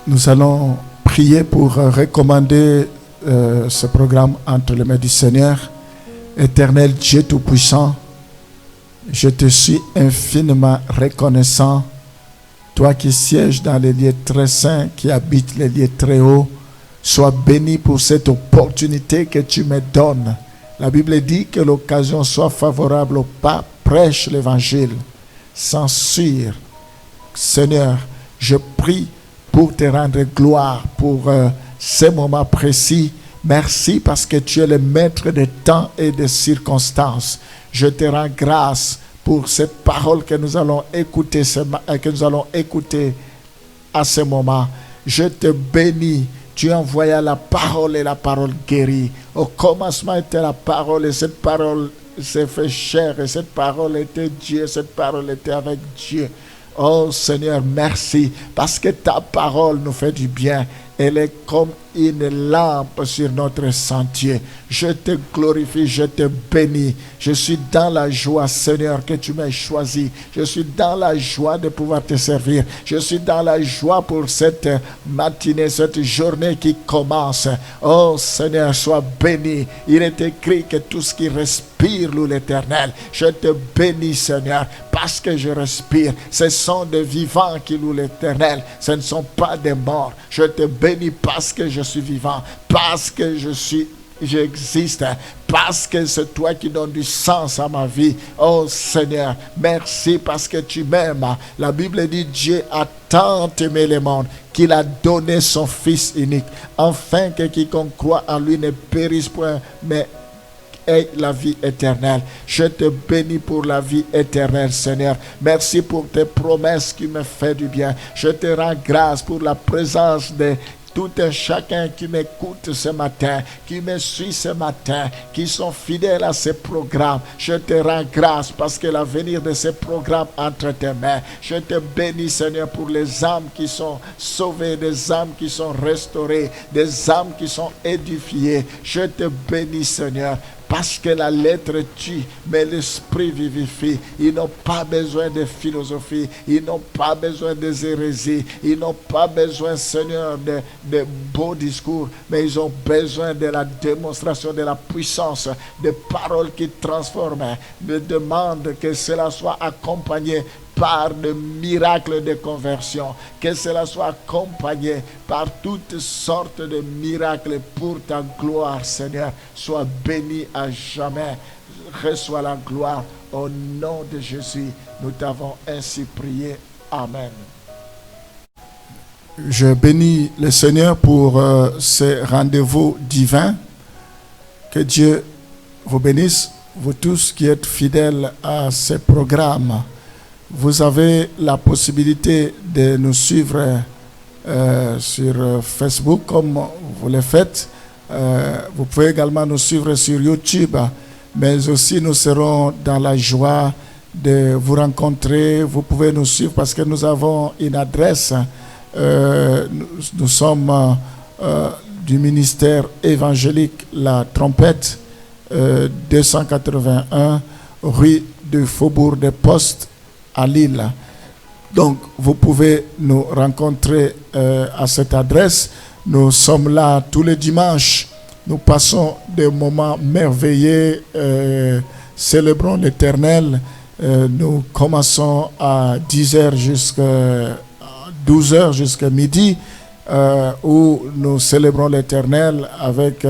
nous allons prier pour recommander ce programme entre les mains du Seigneur. Éternel Dieu Tout-Puissant, je te suis infiniment reconnaissant, toi qui sièges dans les lieux très saints, qui habites les lieux très hauts. Sois béni pour cette opportunité que tu me donnes. La Bible dit que l'occasion soit favorable au pape, prêche l'évangile sans suivre. Seigneur, je prie pour te rendre gloire pour ces moments précis. Merci parce que tu es le maître des temps et des circonstances. Je te rends grâce pour cette parole que nous allons écouter, à ce moment. Je te bénis. Tu envoyais la parole et la parole guérit. Au commencement était la parole et cette parole s'est fait chair et cette parole était Dieu, cette parole était avec Dieu. Oh Seigneur, merci parce que ta parole nous fait du bien. Elle est comme une lampe sur notre sentier. Je te glorifie, je te bénis. Je suis dans la joie, Seigneur, que tu m'as choisi. Je suis dans la joie de pouvoir te servir. Je suis dans la joie pour cette matinée, cette journée qui commence. Oh Seigneur, sois béni. Il est écrit que tout ce qui respire loue l'Éternel. Je te bénis, Seigneur, parce que je respire. Ce sont des vivants qui louent l'Éternel. Ce ne sont pas des morts. Je te bénis parce que je suis vivant, parce que j'existe, parce que c'est toi qui donnes du sens à ma vie. Oh Seigneur, merci parce que tu m'aimes. La Bible dit Dieu a tant aimé le monde qu'il a donné son Fils unique, afin que quiconque croit en lui ne périsse point, mais ait la vie éternelle. Je te bénis pour la vie éternelle, Seigneur. Merci pour tes promesses qui me font du bien. Je te rends grâce pour la présence de tout un chacun qui m'écoute ce matin, qui me suit ce matin, qui sont fidèles à ces programmes. Je te rends grâce parce que l'avenir de ces programmes entre tes mains. Je te bénis, Seigneur, pour les âmes qui sont sauvées, des âmes qui sont restaurées, des âmes qui sont édifiées. Je te bénis, Seigneur. Parce que la lettre tue, mais l'esprit vivifie. Ils n'ont pas besoin de philosophie. Ils n'ont pas besoin des hérésies. Ils n'ont pas besoin, Seigneur, de beaux discours. Mais ils ont besoin de la démonstration de la puissance, de paroles qui transforment. Je demande que cela soit accompagné par de miracles de conversion, que cela soit accompagné par toutes sortes de miracles pour ta gloire, Seigneur. Sois béni à jamais. Reçois la gloire au nom de Jésus. Nous t'avons ainsi prié. Amen. Je bénis le Seigneur pour ce rendez-vous divin. Que Dieu vous bénisse, vous tous qui êtes fidèles à ce programme. Vous avez la possibilité de nous suivre sur Facebook comme vous le faites. Vous pouvez également nous suivre sur YouTube, mais aussi nous serons dans la joie de vous rencontrer. Vous pouvez nous suivre parce que nous avons une adresse. Nous sommes du ministère évangélique La Trompette, 281 rue du Faubourg des Postes à Lille. Donc vous pouvez nous rencontrer à cette adresse. Nous sommes là tous les dimanches. Nous passons des moments merveilleux, célébrons l'Éternel. Nous commençons à 10h jusqu'à 12h jusqu'à midi, où nous célébrons l'Éternel avec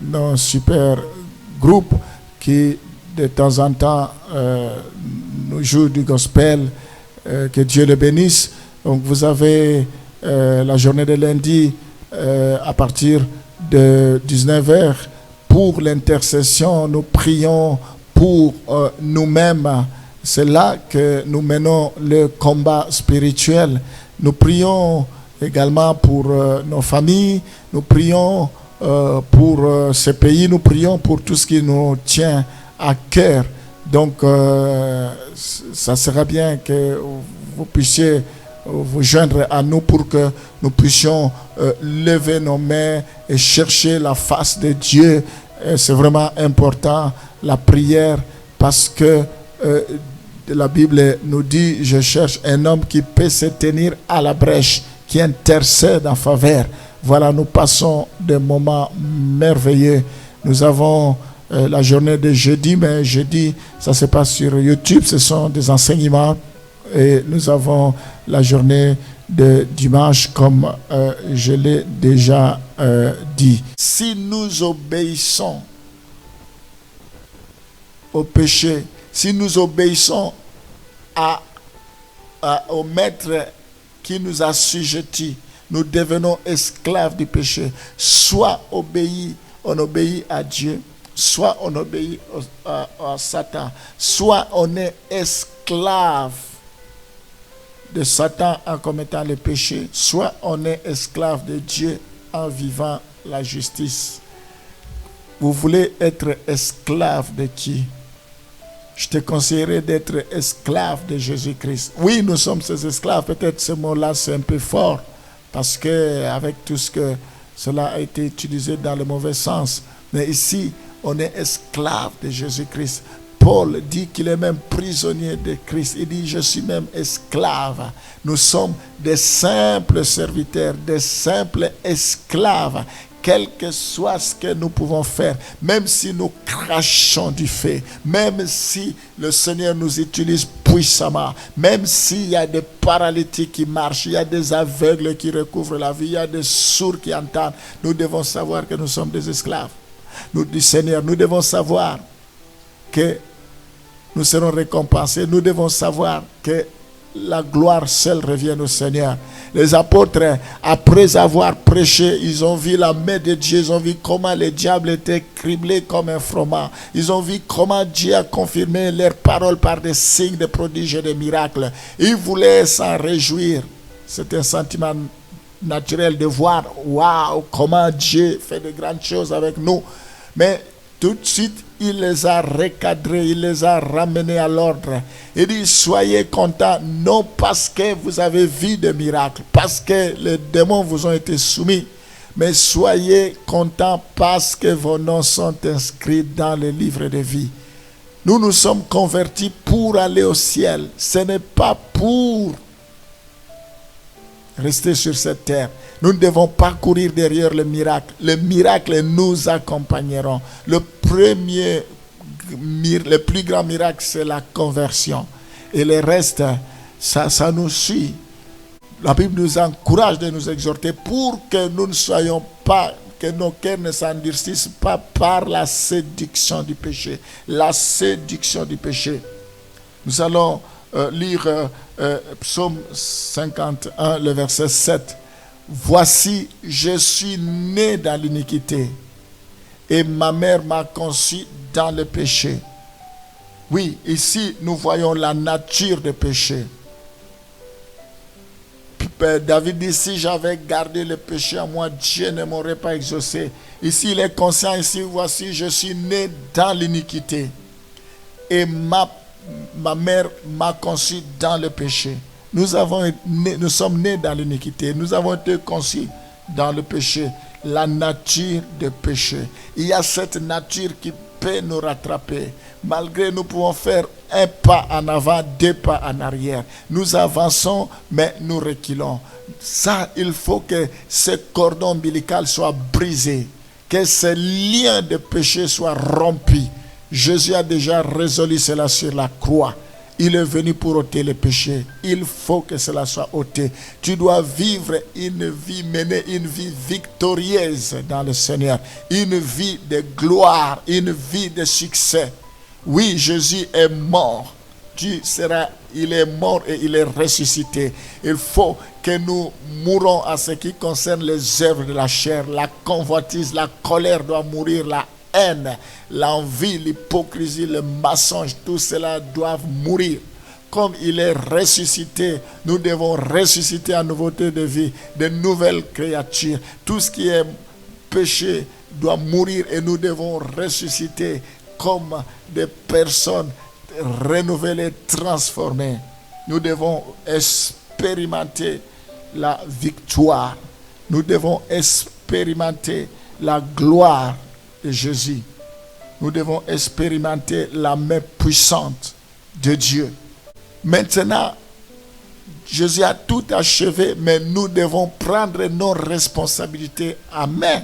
nos super groupes qui de temps en temps nous jouent du gospel. Que Dieu le bénisse. Donc vous avez la journée de lundi à partir de 19h pour l'intercession. Nous prions pour nous-mêmes. C'est là que nous menons le combat spirituel. Nous prions également pour nos familles. Nous prions pour ce pays. Nous prions pour tout ce qui nous tient à cœur. Donc, ça sera bien que vous puissiez vous joindre à nous pour que nous puissions lever nos mains et chercher la face de Dieu. C'est vraiment important, la prière, parce que la Bible nous dit, je cherche un homme qui peut se tenir à la brèche, qui intercède en faveur. Voilà, nous passons des moments merveilleux. Nous avons la journée de jeudi, mais jeudi, ça se passe sur YouTube, ce sont des enseignements. Et nous avons la journée de dimanche, comme je l'ai déjà dit. Si nous obéissons au péché, si nous obéissons au maître qui nous a assujettis, nous devenons esclaves du péché. Soit on obéit à Dieu, soit on obéit à Satan, soit on est esclave de Satan en commettant le péché, soit on est esclave de Dieu en vivant la justice. Vous voulez être esclave de qui? Je te conseillerais d'être esclave de Jésus-Christ. Oui, nous sommes ses esclaves. Peut-être ce mot-là, c'est un peu fort, parce que avec tout ce que cela a été utilisé dans le mauvais sens. Mais ici, on est esclave de Jésus-Christ. Paul dit qu'il est même prisonnier de Christ. Il dit, je suis même esclave. Nous sommes des simples serviteurs, des simples esclaves. Quel que soit ce que nous pouvons faire, même si nous crachons du feu, même si le Seigneur nous utilise puissamment, même s'il y a des paralytiques qui marchent, il y a des aveugles qui recouvrent la vie, il y a des sourds qui entendent, nous devons savoir que nous sommes des esclaves. Nous, du Seigneur, nous devons savoir que nous serons récompensés. Nous devons savoir que la gloire seule revient au Seigneur. Les apôtres, après avoir prêché, ils ont vu la main de Dieu, ils ont vu comment le diable était criblé comme un froment. Ils ont vu comment Dieu a confirmé leurs paroles par des signes, des prodiges et des miracles. Ils voulaient s'en réjouir. C'est un sentiment naturel de voir, waouh, comment Dieu fait de grandes choses avec nous. Mais tout de suite, il les a recadrés, il les a ramenés à l'ordre. Il dit, soyez contents, non parce que vous avez vu des miracles, parce que les démons vous ont été soumis, mais soyez contents parce que vos noms sont inscrits dans le livre de vie. Nous nous sommes convertis pour aller au ciel. Ce n'est pas pour rester sur cette terre. Nous ne devons pas courir derrière le miracle. Les miracles nous accompagneront. Le plus grand miracle, c'est la conversion. Et le reste, ça nous suit. La Bible nous encourage de nous exhorter pour que nous ne soyons pas, que nos cœurs ne s'endurcissent pas par la séduction du péché. La séduction du péché. Nous allons lire Psaume 51, le verset 7. Voici, je suis né dans l'iniquité et ma mère m'a conçu dans le péché. Oui, ici nous voyons la nature du péché. David dit, si j'avais gardé le péché en moi, Dieu ne m'aurait pas exaucé. Ici il est conscient, ici voici, je suis né dans l'iniquité et ma mère m'a conçu dans le péché. Nous sommes nés dans l'iniquité. Nous avons été conçus dans le péché. La nature du péché. Il y a cette nature qui peut nous rattraper. Malgré nous pouvons faire un pas en avant, 2 pas en arrière. Nous avançons, mais nous reculons. Ça, il faut que ce cordon ombilical soit brisé. Que ce lien de péché soit rompu. Jésus a déjà résolu cela sur la croix. Il est venu pour ôter le péché. Il faut que cela soit ôté. Tu dois vivre mener une vie victorieuse dans le Seigneur. Une vie de gloire, une vie de succès. Oui, Jésus est mort. Il est mort et il est ressuscité. Il faut que nous mourons à ce qui concerne les œuvres de la chair. La convoitise, la colère doit mourir, la haine, l'envie, l'hypocrisie, le mensonge, tout cela doit mourir. Comme il est ressuscité, nous devons ressusciter en nouveauté de vie, de nouvelles créatures. Tout ce qui est péché doit mourir et nous devons ressusciter comme des personnes renouvelées, transformées. Nous devons expérimenter la victoire. Nous devons expérimenter la gloire de Jésus. Nous devons expérimenter la main puissante de Dieu. Maintenant, Jésus a tout achevé, mais nous devons prendre nos responsabilités à main.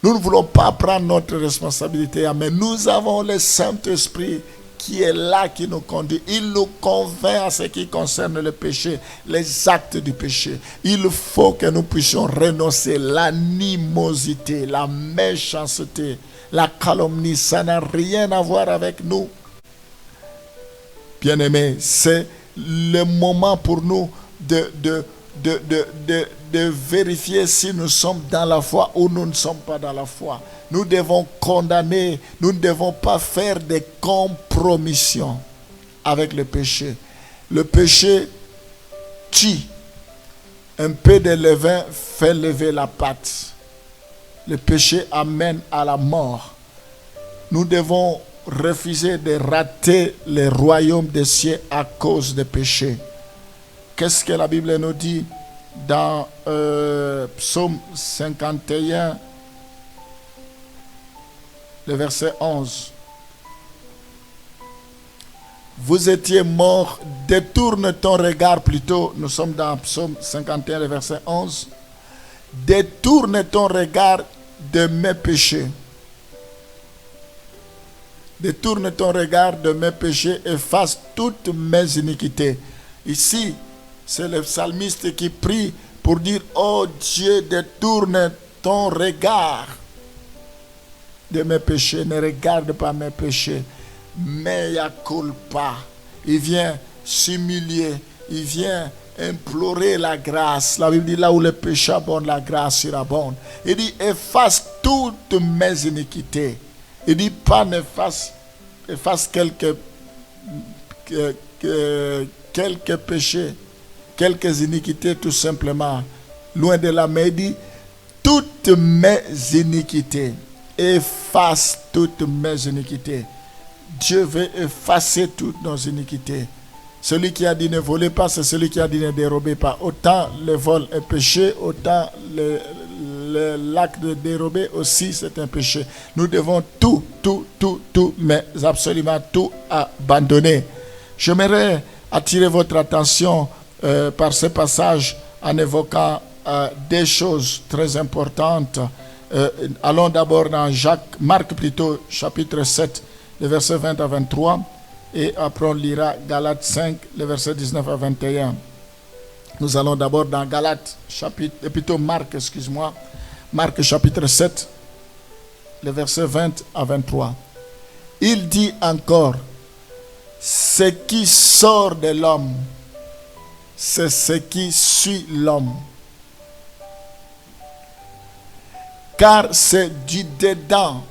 Nous ne voulons pas prendre notre responsabilité à main. Nous avons le Saint-Esprit qui est là, qui nous conduit. Il nous convainc à ce qui concerne le péché, les actes du péché. Il faut que nous puissions renoncer l'animosité, la méchanceté, la calomnie. Ça n'a rien à voir avec nous. Bien-aimés, c'est le moment pour nous de vérifier si nous sommes dans la foi ou nous ne sommes pas dans la foi. Nous devons condamner, nous ne devons pas faire des compromissions avec le péché. Le péché tue. Un peu de levain fait lever la pâte. Le péché amène à la mort. Nous devons refuser de rater le royaume des cieux à cause des péchés. Qu'est-ce que la Bible nous dit dans Psaume 51, le verset 11? Vous étiez mort, détourne ton regard plutôt. Nous sommes dans Psaume 51, le verset 11. Détourne ton regard de mes péchés. Détourne ton regard de mes péchés, efface toutes mes iniquités. Ici, c'est le psalmiste qui prie pour dire: oh Dieu, détourne ton regard de mes péchés. Ne regarde pas mes péchés. Mea culpa. Il vient s'humilier. Il vient implorer la grâce. La Bible dit: là où le péché abonde, la grâce surabonde. Il dit: efface toutes mes iniquités. Il dit pas efface quelques péchés, quelques iniquités tout simplement. Loin de là, mais il dit: toutes mes iniquités. Efface toutes mes iniquités. Dieu veut effacer toutes nos iniquités. Celui qui a dit ne volez pas, c'est celui qui a dit ne dérobez pas. Autant le vol est péché, autant l'acte de dérober aussi c'est un péché. Nous devons tout, mais absolument tout abandonner. J'aimerais attirer votre attention par ce passage en évoquant des choses très importantes. Allons d'abord dans Marc plutôt, chapitre 7, le verset 20 à 23. Et après on lira Galates 5, le verset 19 à 21. Nous allons d'abord dans Galates, Marc chapitre 7, le verset 20 à 23. Il dit encore: ce qui sort de l'homme, c'est ce qui suit l'homme. Car c'est du dedans,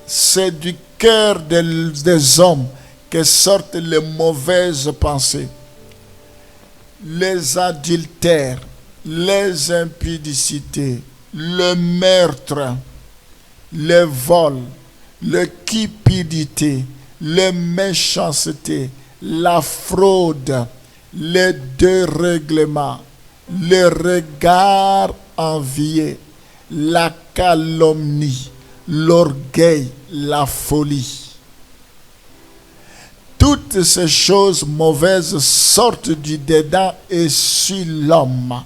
c'est du cœur des hommes que sortent les mauvaises pensées, les adultères, les impudicités, le meurtre, le vol, la cupidité, la méchanceté, la fraude, les dérèglements, le regard envié, la calomnie, l'orgueil, la folie. Toutes ces choses mauvaises sortent du dedans et suivent l'homme.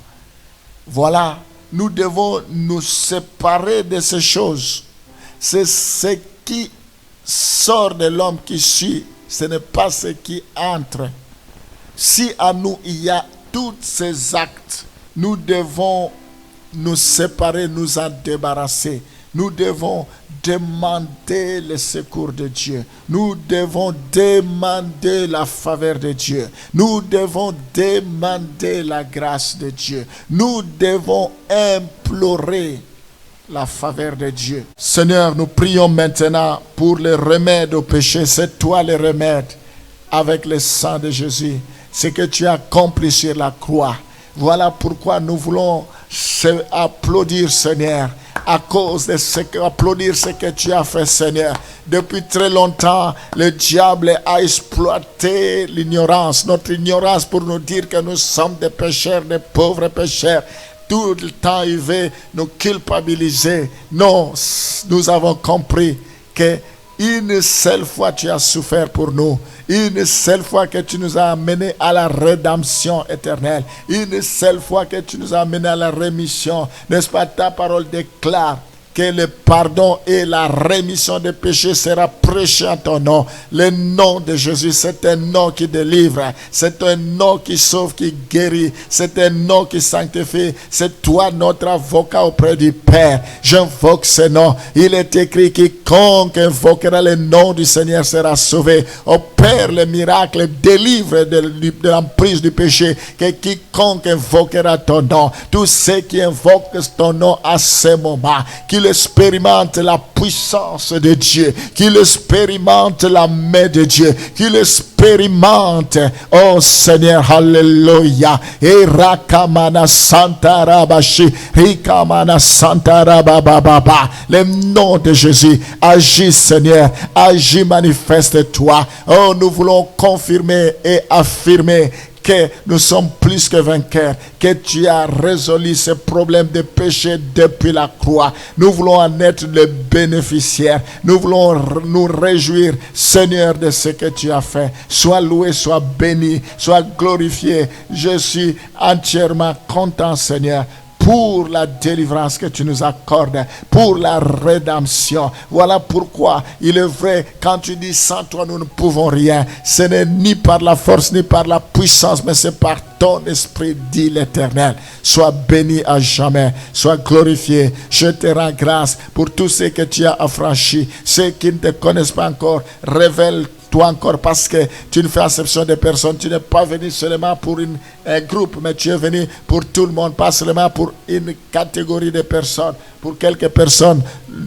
Voilà, nous devons nous séparer de ces choses. C'est ce qui sort de l'homme qui suit, ce n'est pas ce qui entre. Si à nous il y a tous ces actes, nous devons nous séparer, nous en débarrasser. Nous devons demander le secours de Dieu. Nous devons demander la faveur de Dieu. Nous devons demander la grâce de Dieu. Nous devons implorer la faveur de Dieu. Seigneur, nous prions maintenant pour le remède au péché. C'est toi le remède avec le sang de Jésus. Ce que tu as accompli sur la croix. Voilà pourquoi nous voulons applaudir, Seigneur, à cause de applaudir ce que tu as fait, Seigneur. Depuis très longtemps, le diable a exploité l'ignorance, notre ignorance, pour nous dire que nous sommes des pécheurs, des pauvres pécheurs. Tout le temps, il veut nous culpabiliser. Non, nous avons compris que Une seule fois tu as souffert pour nous. Une seule fois que tu nous as amenés à la rédemption éternelle. Une seule fois que tu nous as amenés à la rémission. N'est-ce pas, ta parole déclare que le pardon et la rémission des péchés sera prêché en ton nom. Le nom de Jésus, c'est un nom qui délivre. C'est un nom qui sauve, qui guérit. C'est un nom qui sanctifie. C'est toi notre avocat auprès du Père. J'invoque ce nom. Il est écrit, quiconque invoquera le nom du Seigneur sera sauvé. Opère le miracle, délivre de l'emprise du péché. Que quiconque invoquera ton nom, tous ceux qui invoquent ton nom à ce moment, qu'il expérimente la puissance de Dieu, qu'il expérimente la main de Dieu, qu'il expérimente, oh Seigneur, alléluia. Et rakamana santa rabashi, rikamana santa rabababa. Le nom de Jésus, agis Seigneur, agis, manifeste-toi. Oh, nous voulons confirmer et affirmer que nous sommes plus que vainqueurs, que tu as résolu ce problème de péché depuis la croix. Nous voulons en être les bénéficiaires. Nous voulons nous réjouir, Seigneur, de ce que tu as fait. Sois loué, sois béni, sois glorifié. Je suis entièrement content, Seigneur, pour la délivrance que tu nous accordes, pour la rédemption. Voilà pourquoi il est vrai, quand tu dis sans toi nous ne pouvons rien, ce n'est ni par la force ni par la puissance, mais c'est par ton esprit, dit l'Éternel. Sois béni à jamais, sois glorifié. Je te rends grâce pour tout ce que tu as affranchi. Ceux qui ne te connaissent pas encore, révèle toi encore, parce que tu ne fais exception des personnes. Tu n'es pas venu seulement pour un groupe, mais tu es venu pour tout le monde, pas seulement pour une catégorie de personnes, pour quelques personnes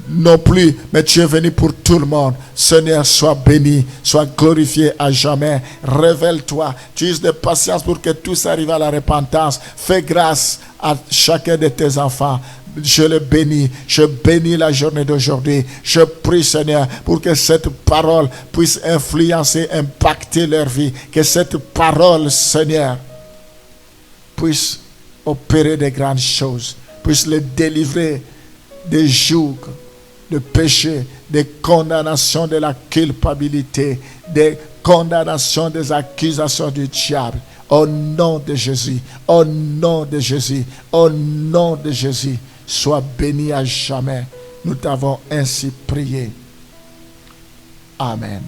non plus, mais tu es venu pour tout le monde. Seigneur, sois béni, sois glorifié à jamais. Révèle-toi, tu uses de patience pour que tous arrivent à la repentance. Fais grâce à chacun de tes enfants. Je le bénis, je bénis la journée d'aujourd'hui. Je prie, Seigneur, pour que cette parole puisse influencer, impacter leur vie. Que cette parole, Seigneur, puisse opérer de grandes choses, puisse les délivrer des jougs, de péché, des condamnations de la culpabilité, des condamnations des accusations du diable. Au nom de Jésus, au nom de Jésus, au nom de Jésus, sois béni à jamais. Nous t'avons ainsi prié. Amen.